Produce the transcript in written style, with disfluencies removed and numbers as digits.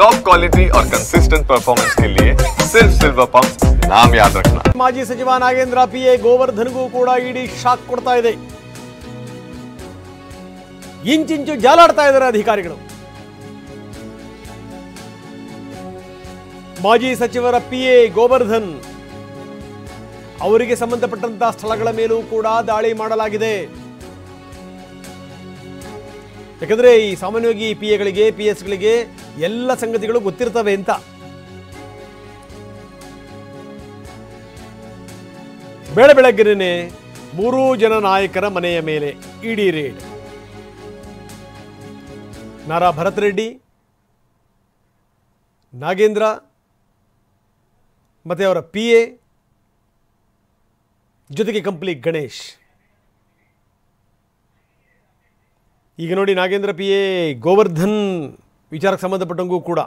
Top quality और consistent performance के लिए सिर्फ सिल्वर पंप नाम याद रखना। ಮಾಜಿ ಸಚಿವ ನಾಗೇಂದ್ರ ಪಿಎ ಗೋವರ್ಧನ್ಗೂ ಕೂಡ ಇಡಿ ಶಾಕ್ ಕೊಡ್ತಾ ಇದೆ. ಇಂಚಿಂಚು ಜಾಲಾಡ್ತಾ ಇದ್ದಾರೆ ಅಧಿಕಾರಿಗಳು. ಮಾಜಿ ಸಚಿವರ ಪಿಎ ಗೋವರ್ಧನ್ ಅವರಿಗೆ ಸಂಬಂಧಪಟ್ಟಂತಹ ಸ್ಥಳಗಳ ಮೇಲೂ ಕೂಡ ದಾಳಿ ಮಾಡಲಾಗಿದೆ. ಯಾಕಂದ್ರೆ ಈ ಸಾಮಾನ್ಯವಾಗಿ ಪಿಎಗಳಿಗೆ ಪಿಎಸ್ಗಳಿಗೆ ಎಲ್ಲ ಸಂಗತಿಗಳು ಗೊತ್ತಿರ್ತವೆ ಅಂತ. ಬೆಳಗ್ಗೆನೇ 3 ಜನ ನಾಯಕರ ಮನೆಯ ಮೇಲೆ ಇಡಿ ರೇಡ್. ನಾರಾ ಭರತ್ ರೆಡ್ಡಿ, ನಾಗೇಂದ್ರ ಮತ್ತೆ ಅವರ ಪಿಎ ಜೊತೆಗೆ ಕಂಪ್ಲಿ ಗಣೇಶ್. ಈಗ ನೋಡಿ, ನಾಗೇಂದ್ರ ಪಿಎ ಗೋವರ್ಧನ್ ವಿಚಾರಕ್ಕೆ ಸಂಬಂಧಪಟ್ಟಂಗೂ ಕೂಡ